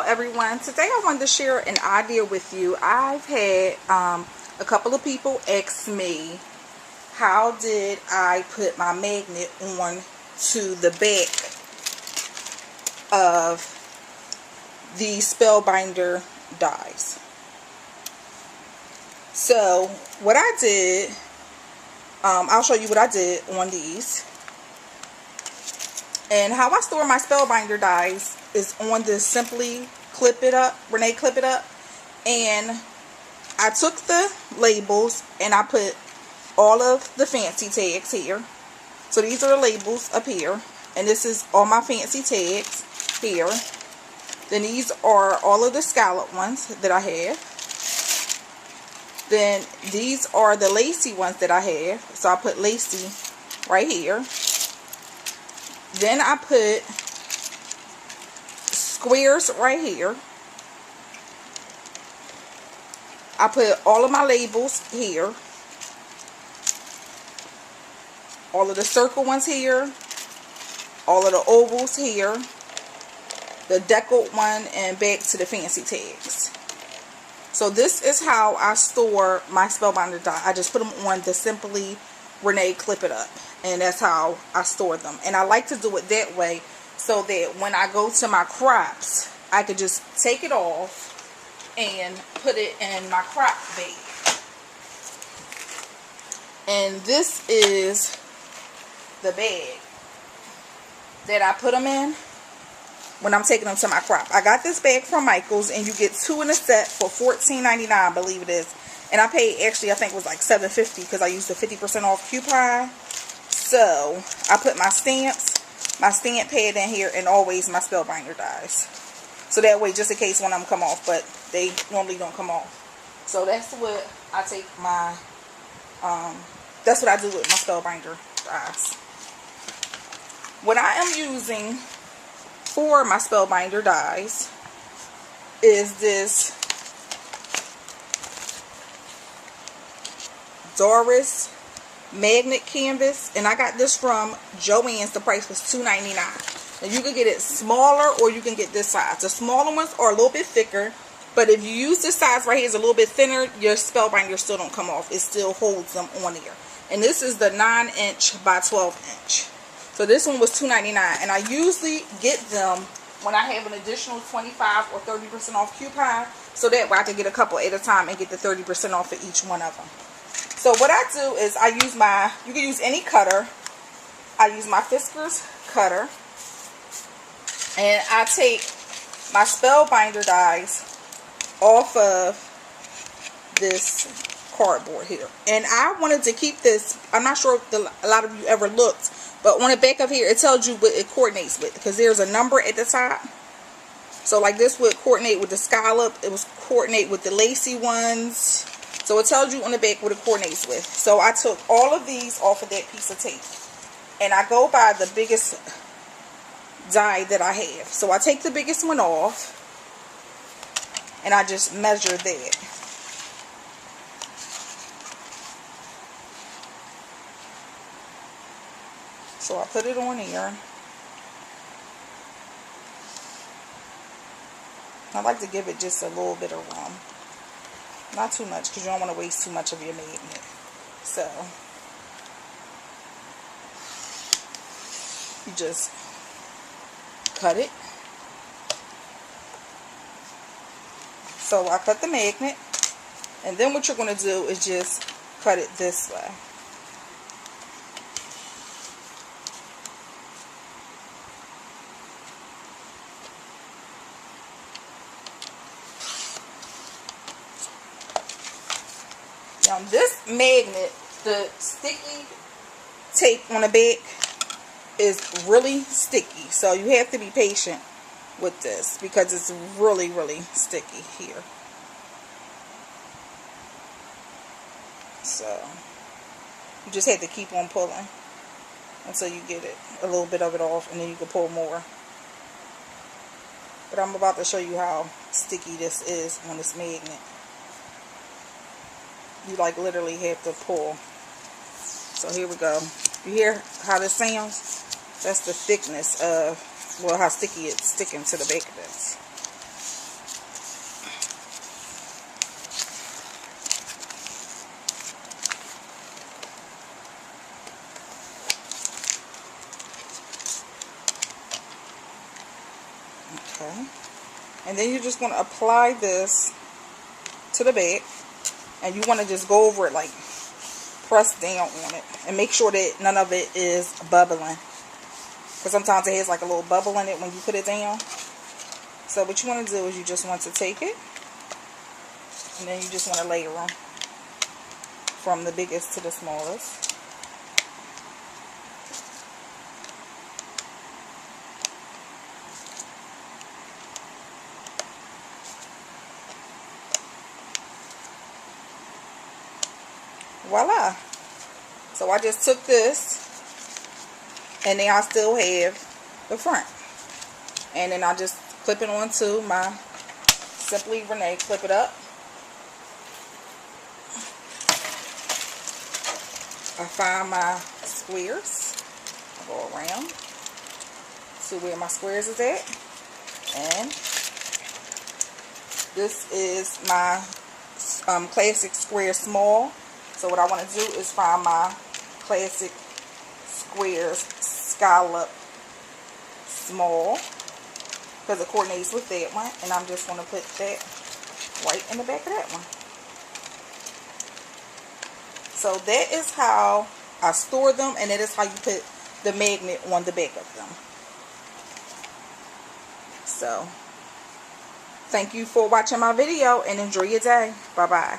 Hello everyone. Today I wanted to share an idea with you. I've had a couple of people ask me, how did I put my magnet on to the back of the Spellbinder dies. So what I did, I'll show you what I did on these. And how I store my Spellbinder dies is on this Simply Clip It Up, Renee Clip It Up. And I took the labels and I put all of the fancy tags here. So these are the labels up here. And this is all my fancy tags here. Then these are all of the scallop ones that I have. Then these are the lacy ones that I have. So I put lacy right here. Then I put squares right here. I put all of my labels here. All of the circle ones here. All of the ovals here. The deckled one and back to the fancy tags. So this is how I store my Spellbinder die. I just put them on the Simply Renee Clip It Up. And that's how I store them. And I like to do it that way so that when I go to my crops, I could just take it off and put it in my crop bag. And this is the bag that I put them in when I'm taking them to my crop. I got this bag from Michael's, and you get 2 in a set for $14.99, I believe it is. And I paid, actually, I think it was like $7.50 because I used the 50% off coupon. So I put my stamps, my stamp pad in here, and always my Spellbinder dies. So that way, just in case one of them come off, but they normally don't come off. So that's what I take my, that's what I do with my Spellbinder dies. What I am using for my Spellbinder dies is this Doris magnet canvas, and I got this from Joann's. The price was $2.99. And you can get it smaller or you can get this size. The smaller ones are a little bit thicker, but if you use this size right here, is a little bit thinner, your Spellbinder still don't come off. It still holds them on there. And this is the 9" by 12". So this one was $2.99, and I usually get them when I have an additional 25 or 30% off coupon, so that way I can get a couple at a time and get the 30% off for each one of them. So what I do is I use my, you can use any cutter. I use my Fiskars cutter. And I take my Spellbinder dies off of this cardboard here. And I wanted to keep this, I'm not sure if a lot of you ever looked, but on the back of here, it tells you what it coordinates with. Because there's a number at the top. So like this would coordinate with the scallop. It was coordinate with the lacy ones. So it tells you on the back what it coordinates with. So I took all of these off of that piece of tape. And I go by the biggest die that I have. So I take the biggest one off. And I just measure that. So I put it on here. I like to give it just a little bit of room. Not too much, because you don't want to waste too much of your magnet. So you just cut it. So I cut the magnet, and then what you're going to do is just cut it this way. Now this magnet, the sticky tape on the back is really sticky. So you have to be patient with this because it's really, really sticky here. So you just have to keep on pulling until you get it, a little bit of it off, and then you can pull more. But I'm about to show you how sticky this is on this magnet. You like literally have to pull. So here we go. You hear how this sounds? That's the thickness of, well, how sticky it's sticking to the back of this. Okay. And then you're just going to apply this to the bag. And you want to just go over it, like press down on it. And make sure that none of it is bubbling. Because sometimes it has like a little bubble in it when you put it down. So what you want to do is you just want to take it. And then you just want to layer them from the biggest to the smallest. Voila. So I just took this, and then I still have the front. And then I just clip it onto my Simply Renee, clip it up. I find my squares. I go around to where my squares is at. And this is my classic square small. So what I want to do is find my classic squares scallop small, because it coordinates with that one. And I'm just going to put that right in the back of that one. So that is how I store them, and that is how you put the magnet on the back of them. So thank you for watching my video, and enjoy your day. Bye bye.